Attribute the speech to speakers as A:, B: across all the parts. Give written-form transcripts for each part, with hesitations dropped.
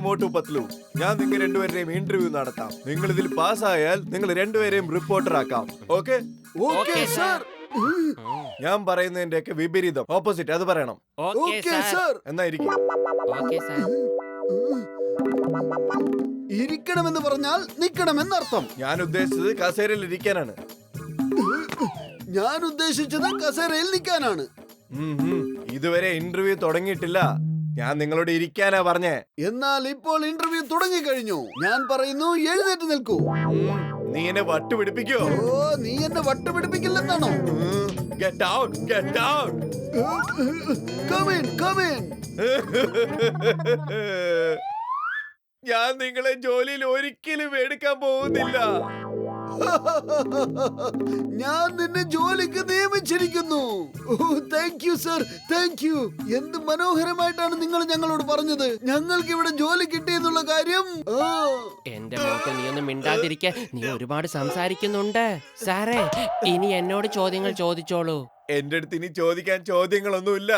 A: മോട്ടു പത്ലു. ഞാൻ നിങ്ങൾ രണ്ടുപേരെയും ഇന്റർവ്യൂ നടത്താം. നിങ്ങൾ ഇതിൽ പാസ്സായാൽ നിങ്ങൾ രണ്ടുപേരെയും റിപ്പോർട്ടർ ആക്കാം. ഓക്കെ?
B: Okay sir.
A: ഞാൻ പറയുന്നതിന്റെ ഒക്കെ വിപരീതം, ഓപ്പോസിറ്റ് അത് പറയണം.
B: Okay sir.
A: എന്നാ ഇരിക്കും.
B: Okay sir.
C: ഇരിക്കണമെന്ന് പറഞ്ഞാൽ നിൽക്കണമെന്നർത്ഥം.
A: ഞാൻ ഉദ്ദേശിച്ചത് കസേരയിൽ ഇരിക്കാനാണ്.
C: ഞാൻ ഉദ്ദേശിച്ചത് കസേരയിൽ നിൽക്കാനാണ്.
A: ഇതുവരെ ഇന്റർവ്യൂ തുടങ്ങിയിട്ടില്ല. ഞാൻ നിങ്ങളോട് ഇരിക്കാനാ പറഞ്ഞേ.
C: എന്നാൽ ഇപ്പോൾ ഇന്റർവ്യൂ തുടങ്ങി കഴിഞ്ഞു. ഞാൻ പറയുന്നു എഴുന്നേറ്റ് നിൽക്കൂ.
A: നീ എന്നെ വട്ടുപിടിപ്പിക്കോ?
C: ഓ, നീ എന്നെ വട്ടുപിടിപ്പിക്കില്ലെന്നാണോ?
A: Get out, get out.
C: Come in, come in.
A: ഞാൻ നിങ്ങളെ ജോലിയിൽ ഒരിക്കലും എടുക്കാൻ പോകുന്നില്ല.
C: ഞാൻ നിന്നെ ജോലിക്ക് നിയമിച്ചിരിക്കുന്നു. Thank you sir, thank you. എന്ത് മനോഹരമായിട്ടാണ് നിങ്ങൾ ഞങ്ങളോട് പറഞ്ഞത്. ഞങ്ങൾക്ക് ഇവിടെ ജോലി കിട്ടിയെന്നുള്ള കാര്യം.
B: എന്റെ മോക്ക് നീ ഒന്നും മിണ്ടാതിരിക്കെ. നീ ഒരുപാട് സംസാരിക്കുന്നുണ്ട്. സാറേ, ഇനി എന്നോട് ചോദ്യങ്ങൾ ചോദിച്ചോളൂ.
A: എന്റെ അടുത്ത് ഇനി ചോദിക്കാൻ ചോദ്യങ്ങളൊന്നുമില്ല.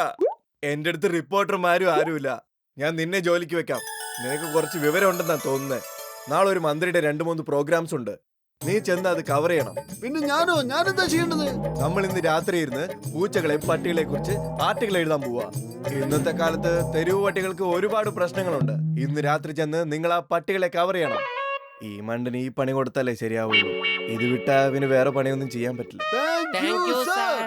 A: എന്റെ അടുത്ത് റിപ്പോർട്ടർമാരും ആരുമില്ല. ഞാൻ നിന്നെ ജോലിക്ക് വെക്കാം. നിനക്ക് കുറച്ച് വിവരം ഉണ്ടെന്നാ തോന്നുന്നത്. നാളെ ഒരു മന്ത്രിയുടെ 2-3 പ്രോഗ്രാംസ് ഉണ്ട്. നീ ചെന്ന് അത് കവർ ചെയ്യണം.
C: പിന്നെ ഞാനെന്താ ചെയ്യേണ്ടത്?
A: നമ്മൾ ഇന്ന് രാത്രി ഇരുന്ന് പൂച്ചകളെ പട്ടികളെ കുറിച്ച് ആർട്ടിക്കിൾ എഴുതാൻ പോവാ. ഇന്നത്തെ കാലത്ത് തെരുവ് പട്ടികൾക്ക് ഒരുപാട് പ്രശ്നങ്ങളുണ്ട്. ഇന്ന് രാത്രി ചെന്ന് നിങ്ങൾ ആ പട്ടികളെ കവർ ചെയ്യണം. ഈ മണ്ടിന് ഈ പണി കൊടുത്താലേ ശരിയാവുള്ളൂ. ഇത് വിട്ടാ പിന്നെ വേറെ പണിയൊന്നും ചെയ്യാൻ പറ്റില്ല.
B: Thank you sir.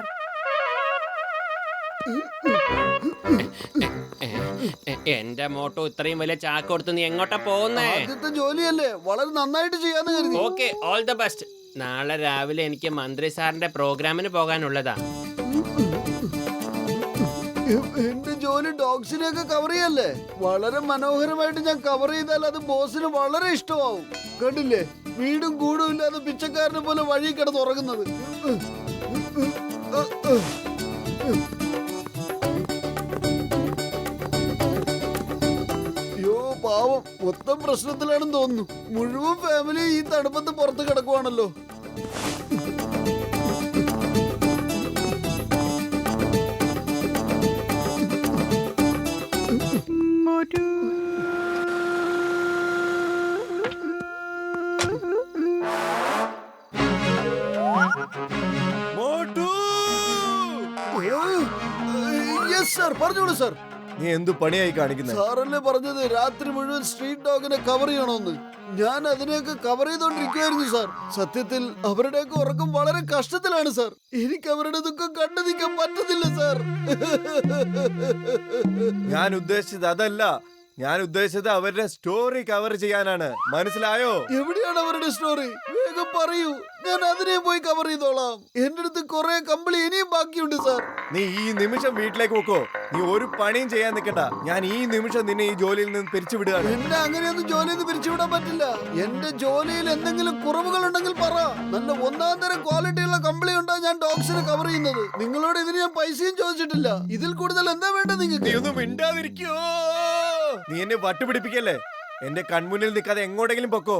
B: എന്റെ മോട്ടോ ഇത്രയും വലിയ ചാക്ക് കൊടുത്ത് നീ എങ്ങോട്ടാ പോകുന്നേ?
C: ആദ്യത്തെ ജോലിയല്ലേ, വളരെ നന്നായിട്ട് ചെയ്യാന്ന് കരുതി.
B: Okay, all the best. നാളെ രാവിലെ എനിക്ക് മന്ത്രി സാറിന്റെ പ്രോഗ്രാമിന് പോകാനുള്ളതാ.
C: എന്റെ ജോലി ഡോഗ്സിനെയൊക്കെ കവർ ചെയ്യല്ലേ. വളരെ മനോഹരമായിട്ട് ഞാൻ കവർ ചെയ്താൽ അത് ബോസിന് വളരെ ഇഷ്ടമാവും. കണ്ടില്ലേ, വീടും കൂടും ഇല്ലാതെ പിച്ചക്കാരനെ പോലെ വഴി കിടന്ന് ഉറങ്ങുന്നത്. പാവം, മൊത്തം പ്രശ്നത്തിലാണെന്ന് തോന്നുന്നു. മുഴുവൻ ഫാമിലി ഈ തണുപ്പത്ത് പുറത്ത് കിടക്കുവാണല്ലോ. യെസ് സർ, പറഞ്ഞോളൂ സർ.
A: നീ എന്തു പണിയായി കാണിക്കുന്നത്?
C: സാറല്ലേ പറഞ്ഞത് രാത്രി മുഴുവൻ സ്ട്രീറ്റ് ഡോഗിനെ കവർ ചെയ്യണമെന്ന്. ഞാൻ അതിനെയൊക്കെ കവർ ചെയ്തോണ്ടിരിക്കുവായിരുന്നു സാർ. സത്യത്തിൽ അവരുടെയൊക്കെ ഉറക്കം വളരെ കഷ്ടത്തിലാണ് സാർ. എനിക്ക് അവരുടെ ദുഃഖം കണ്ടു നിൽക്കാൻ പറ്റുന്നില്ല സാർ.
A: ഞാൻ ഉദ്ദേശിച്ചത് അതല്ല. ഞാൻ ഉദ്ദേശിച്ചത് അവരുടെ സ്റ്റോറി കവർ ചെയ്യാനാണ്. മനസ്സിലായോ?
C: എവിടെയാണ് അവരുടെ സ്റ്റോറി? വേഗം പറയൂ, ഞാൻ അതിനെ പോയി കവർ ചെയ്തോളാം. എന്റെ അടുത്ത് കുറെ കമ്പിളി ഇനിയും ബാക്കിയുണ്ട് സാർ.
A: നീ ഈ നിമിഷം വീട്ടിലേക്ക് പോക്കോ. നീ ഒരു പണിയും ചെയ്യാൻ നിൽക്കണ്ട. ഞാൻ ഈ നിമിഷം നിന്നെ ഈ ജോലിയിൽ നിന്ന് പിരിച്ചുവിടുകയാണ്.
C: എന്നെ അങ്ങനെയൊന്നും ജോലിയിൽ നിന്ന് പിരിച്ചുവിടാൻ പറ്റില്ല. എന്റെ ജോലിയിൽ എന്തെങ്കിലും കുറവുകൾ ഉണ്ടെങ്കിൽ പറ. നല്ല 1-ാം തരം ക്വാളിറ്റിയുള്ള കമ്പിളി ഉണ്ടാ ഞാൻ ഡോഗ്സിനെ കവർ ചെയ്യുന്നത്. നിങ്ങളോട് ഇതിന് ഞാൻ പൈസയും ചോദിച്ചിട്ടില്ല. ഇതിൽ കൂടുതൽ എന്താ വേണ്ടത് നിങ്ങൾക്ക്?
A: നീ ഒന്നും മിണ്ടാതിരിക്കോ. നീ എന്നെ വട്ടുപിടിപ്പിക്കല്ലേ. എന്റെ കൺമുന്നിൽ നിൽക്കാതെ എങ്ങോട്ടെങ്കിലും പൊക്കോ.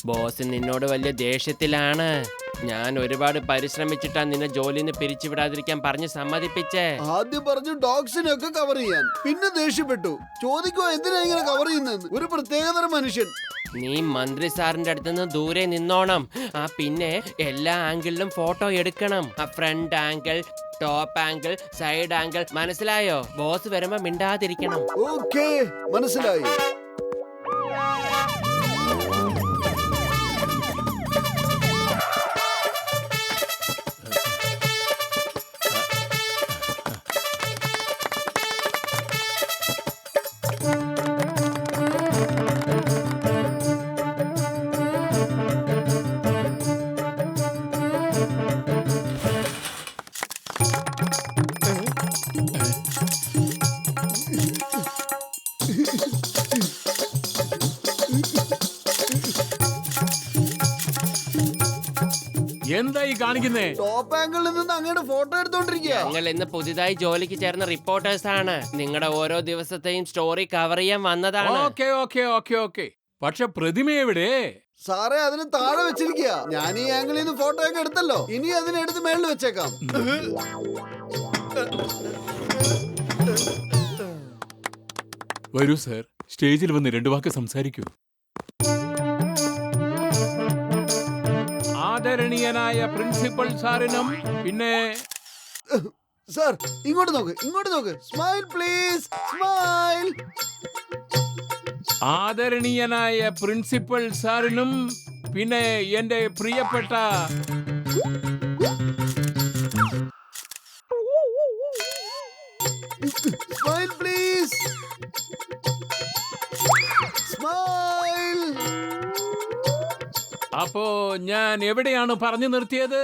B: ബോസ് നിന്നോട് വലിയ ദേഷ്യത്തിലാണ്. ഞാൻ ഒരുപാട് പരിശ്രമിച്ചിട്ടാ നിന്നെ ജോലിയിൽ നിന്ന് പിരിച്ചുവിടാതിരിക്കാൻ പറഞ്ഞ് സമ്മതിപ്പിച്ചേ.
C: ആദ്യം പറഞ്ഞു ഡോഗ്സിനെയൊക്കെ കവർ ചെയ്യാൻ, പിന്നെ ദേഷ്യപ്പെട്ടു. ചോദിക്കോ എന്തിനാ ഇങ്ങനെ കവർ ചെയ്യുന്നതെന്ന്. ഒരു പ്രത്യേകതരം മനുഷ്യൻ.
B: നീ മന്ത്രി സാറിന്റെ അടുത്ത് നിന്ന് ദൂരെ നിന്നോണം. പിന്നെ എല്ലാ ആംഗിളിലും ഫോട്ടോ എടുക്കണം. Front angle, top angle, side angle. മനസ്സിലായോ? ബോസ് വരുമ്പോ മിണ്ടാതിരിക്കണം.
C: ഓക്കേ, മനസ്സിലായി.
D: എന്തായി കാണിക്കുന്നേ?
C: ടോപ്പ് ആംഗിളിൽ നിന്ന് അങ്ങയുടെ ഫോട്ടോ എടുത്തോണ്ടിരിക്കുക.
B: ഞങ്ങൾ ഇന്ന് പുതിയതായി ജോലിക്ക് ചേർന്ന റിപ്പോർട്ടേഴ്സ് ആണ്. നിങ്ങളുടെ ഓരോ ദിവസത്തെയും സ്റ്റോറി കവർ ചെയ്യാൻ വന്നതാണ്.
D: Okay okay okay okay. പക്ഷെ പ്രതിമ എവിടെ?
C: സാറേ അതിന് താഴെ വെച്ചിരിക്കുക. ഞാൻ ഈ ആംഗിളിൽ നിന്ന് ഫോട്ടോ ഒക്കെ എടുത്തല്ലോ. ഇനി അതിനെടുത്ത് മേളിൽ വെച്ചേക്കാം.
D: വരൂ സർ, സ്റ്റേജിൽ വന്ന് 2 വാക്ക് സംസാരിക്കൂ. ആദരണീയനായ പ്രിൻസിപ്പൽ സാറിനും പിന്നെ
C: സാർ ഇങ്ങോട്ട് നോക്ക്, ഇങ്ങോട്ട് നോക്ക്. Smile please, smile.
D: ആദരണീയനായ പ്രിൻസിപ്പൽ സാറിനും പിന്നെ എന്റെ പ്രിയപ്പെട്ട
C: സ്മൈൽ പ്ലീസ്, സ്മൈൽ.
D: അപ്പോ ഞാൻ എവിടെയാണ് പറഞ്ഞു നിർത്തിയത്?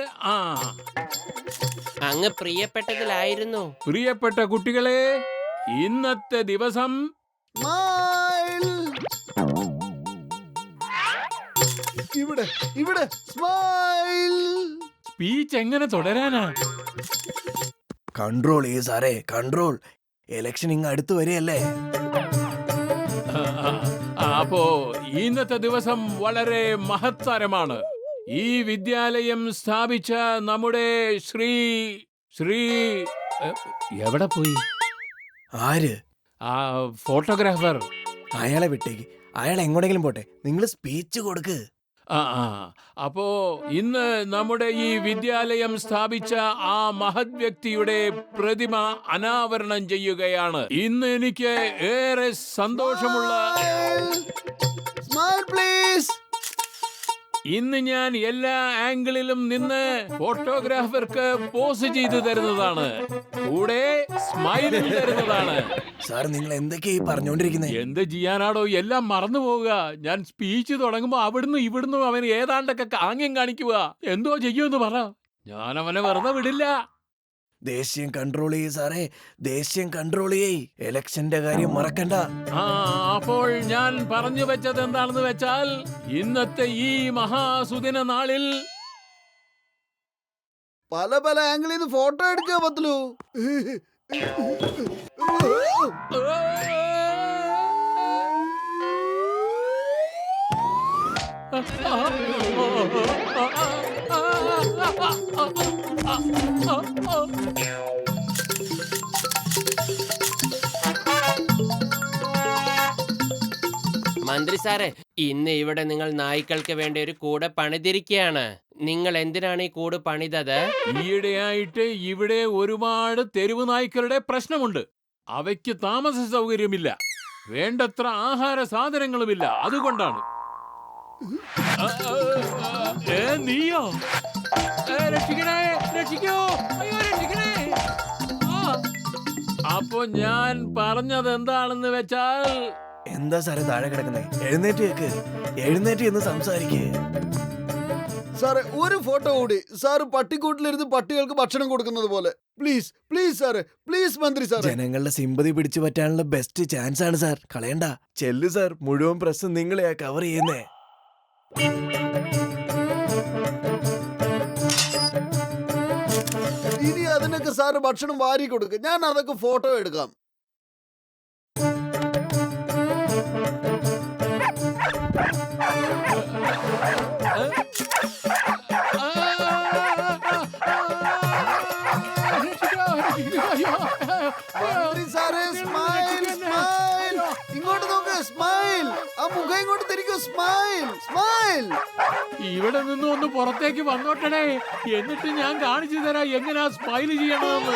B: അങ്ങ് പ്രിയപ്പെട്ടതിലായിരുന്നു.
D: പ്രിയപ്പെട്ട കുട്ടികളെ, ഇന്നത്തെ ദിവസം
C: സ്മൈൽ. ഇവിടെ ഇവിടെ സ്മൈൽ.
D: സ്പീച്ച് എങ്ങനെ തുടരാനാ?
A: കൺട്രോൾ ചെയ്യ് സാറേ, കൺട്രോൾ. ഇലക്ഷൻ ഇങ്ങ് അടുത്ത് വരികയല്ലേ.
D: അപ്പോ ഇന്നത്തെ ദിവസം വളരെ മഹത്തരമാണ്. ഈ വിദ്യാലയം സ്ഥാപിച്ച നമ്മുടെ ശ്രീ എവിടെ പോയി?
A: ആര്?
D: ആ ഫോട്ടോഗ്രാഫർ.
A: അയാളെ വിട്ടേക്ക്, അയാൾ എങ്ങോട്ടെങ്കിലും പോട്ടെ. നിങ്ങൾ സ്പീച്ച് കൊടുക്ക്.
D: അപ്പോ ഇന്ന് നമ്മുടെ ഈ വിദ്യാലയം സ്ഥാപിച്ച ആ മഹത് വ്യക്തിയുടെ പ്രതിമ അനാവരണം ചെയ്യുകയാണ്. ഇന്ന് എനിക്ക് ഏറെ സന്തോഷമുള്ള
C: സ്മൈൽ പ്ലീസ്.
D: ഇന്ന് ഞാൻ എല്ലാ ആംഗിളിലും നിന്ന് ഫോട്ടോഗ്രാഫർക്ക് പോസ് ചെയ്തു തരുന്നതാണ്, കൂടെ സ്മൈലും തരുന്നതാണ്.
A: സാർ നിങ്ങൾ എന്തൊക്കെയാ പറഞ്ഞോണ്ടിരിക്കുന്നത്?
D: എന്ത് ചെയ്യാനാടോ, എല്ലാം മറന്നു പോവുക. ഞാൻ സ്പീച്ച് തുടങ്ങുമ്പോ അവിടുന്ന് ഇവിടുന്ന് അവൻ ഏതാണ്ടൊക്കെ ആംഗ്യം കാണിക്കുക. എന്തോ ചെയ്യുമെന്ന് പറ, ഞാൻ അവനെ വെറുതെ വിടില്ല.
A: ദേഷ്യം കൺട്രോൾ ചെയ്യ് സാറേ, ദേഷ്യം കൺട്രോൾ ചെയ്യ്. ഇലക്ഷന്റെ കാര്യം മറക്കണ്ട.
D: അപ്പോൾ ഞാൻ പറഞ്ഞു വെച്ചത് എന്താണെന്ന് വെച്ചാൽ, ഇന്നത്തെ ഈ മഹാസുദിന നാളിൽ
C: പല പല ആംഗിളിൽ നിന്ന് ഫോട്ടോ എടുക്കുക പത്ലു.
B: മന്ത്രി സാറേ, ഇന്ന് ഇവിടെ നിങ്ങൾ നായ്ക്കൾക്ക് വേണ്ടി ഒരു കൂട് പണിതിരിക്കുകയാണ്. നിങ്ങൾ എന്തിനാണ് ഈ കൂട് പണിതത്?
D: ഈയിടെയായിട്ട് ഇവിടെ ഒരുപാട് തെരുവ് നായ്ക്കളുടെ പ്രശ്നമുണ്ട്. അവയ്ക്ക് താമസ സൗകര്യമില്ല, വേണ്ടത്ര ആഹാര സാധനങ്ങളുമില്ല. അതുകൊണ്ടാണ്. നീയോ? രക്ഷിക്കണേ, രക്ഷിക്കോ, അയ്യോ രക്ഷിക്കണേ. അപ്പൊ ഞാൻ പറഞ്ഞത് എന്താണെന്ന് വെച്ചാൽ,
A: എന്താ സാറേ താഴെ കിടക്കുന്നേ? എഴുന്നേറ്റ് കേക്ക്, എഴുന്നേറ്റ് എന്ന് സംസാരിക്കേ.
C: സാറേ ഒരു ഫോട്ടോ കൂടി. സാറ് പട്ടിക്കൂട്ടിലിരുന്ന് പട്ടികൾക്ക് ഭക്ഷണം കൊടുക്കുന്നത് പോലെ. പ്ലീസ് പ്ലീസ് സാറേ, പ്ലീസ് മന്ത്രി സാർ.
A: ജനങ്ങളുടെ സിമ്പതി പിടിച്ചു പറ്റാനുള്ള ബെസ്റ്റ് ചാൻസ് ആണ് സാർ, കളയണ്ട. ചെല്ലു സാർ, മുഴുവൻ പ്രസ് നിങ്ങളെയാ കവർ ചെയ്യുന്നേ.
C: ഇനി അതിനൊക്കെ സാറ് ഭക്ഷണം വാരി കൊടുക്കുക, ഞാൻ അതൊക്കെ ഫോട്ടോ എടുക്കാം. മന്ത്രി സാറേ സ്മൈൽ, സ്മൈൽ. ഇങ്ങോട്ട് നോക്ക്, സ്മൈൽ. ആ മുഖം ഇങ്ങോട്ട് തിരിക്കൂ, സ്മൈൽ, സ്മൈൽ.
D: ഇവിടെ നിന്ന് ഒന്ന് പുറത്തേക്ക് വന്നോട്ടടേ, എന്നിട്ട് ഞാൻ കാണിച്ചു തരാം എങ്ങനെയാ സ്മൈൽ ചെയ്യണമെന്ന്.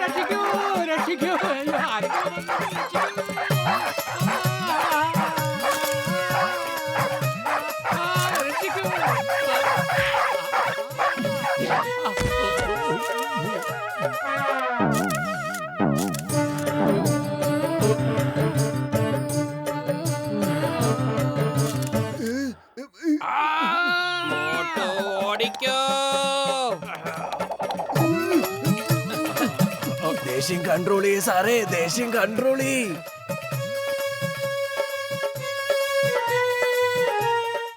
D: രക്ഷിക്കൂ, രക്ഷിക്കൂ.
B: ഓടിക്കോ.
A: ദേഷ്യം കൺട്രോൾ ചെയ്യ് സാറേ, ദേഷ്യം കൺട്രോൾ ചെയ്യ്.